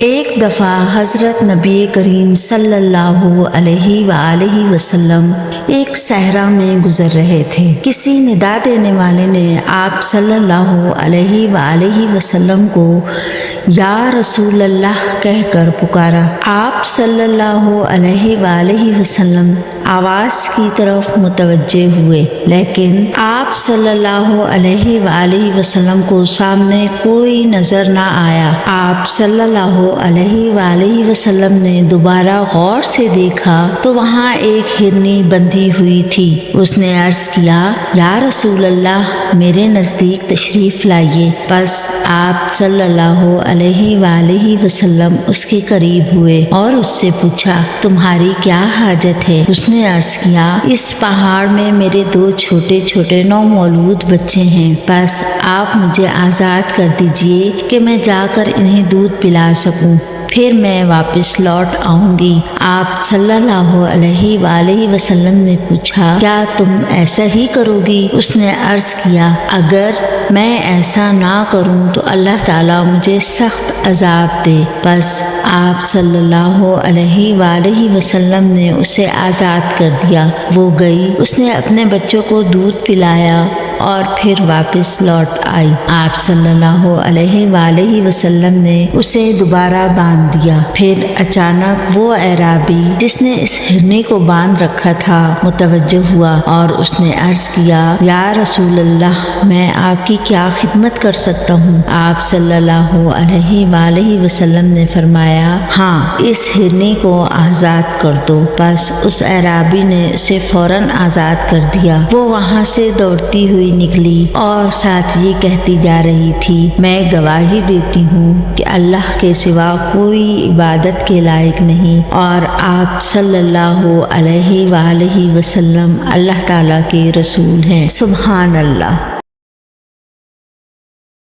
ایک دفعہ حضرت نبی کریم صلی اللہ علیہ وآلہ وسلم ایک صحرا میں گزر رہے تھے۔ کسی ندا دینے والے نے آپ صلی اللہ علیہ وآلہ وسلم کو یا رسول اللہ کہہ کر پکارا۔ آپ صلی اللہ علیہ وآلہ وسلم آواز کی طرف متوجہ ہوئے، لیکن آپ صلی اللہ علیہ وآلہ وسلم کو سامنے کوئی نظر نہ آیا۔ آپ صلی اللہ علیہ وآلہ وسلم نے دوبارہ غور سے دیکھا تو وہاں ایک ہرنی بندھی ہوئی تھی۔ اس نے عرض کیا، یا رسول اللہ میرے نزدیک تشریف لائیے۔ بس آپ صلی اللہ علیہ وآلہ وسلم اس کے قریب ہوئے اور اس سے پوچھا، تمہاری کیا حاجت ہے؟ اس نے عرض کیا، اس پہاڑ میں میرے 2 چھوٹے چھوٹے نومولود بچے ہیں، بس آپ مجھے آزاد کر دیجئے کہ میں جا کر انہیں دودھ پلا سکوں، پھر میں واپس لوٹ آؤں گی۔ آپ صلی اللہ علیہ وآلہ وسلم نے پوچھا، کیا تم ایسا ہی کرو گی؟ اس نے عرض کیا، اگر میں ایسا نہ کروں تو اللہ تعالیٰ مجھے سخت عذاب دے۔ بس آپ صلی اللہ علیہ وآلہ وسلم نے اسے آزاد کر دیا۔ وہ گئی، اس نے اپنے بچوں کو دودھ پلایا اور پھر واپس لوٹ آئی۔ آپ صلی اللہ علیہ وآلہ وسلم نے اسے دوبارہ باندھ دیا۔ پھر اچانک وہ اعرابی جس نے اس ہرنی کو باندھ رکھا تھا متوجہ ہوا اور اس نے عرض کیا، یا رسول اللہ میں آپ کی کیا خدمت کر سکتا ہوں؟ آپ صلی اللہ علیہ وآلہ وسلم نے فرمایا، ہاں، اس ہرنی کو آزاد کر دو۔ بس اس اعرابی نے اسے فوراً آزاد کر دیا۔ وہ وہاں سے دوڑتی ہوئی نکلی اور ساتھ یہ کہتی جا رہی تھی، میں گواہی دیتی ہوں کہ اللہ کے سوا کوئی عبادت کے لائق نہیں اور آپ صلی اللہ علیہ وآلہ وسلم اللہ تعالیٰ کے رسول ہیں۔ سبحان اللہ۔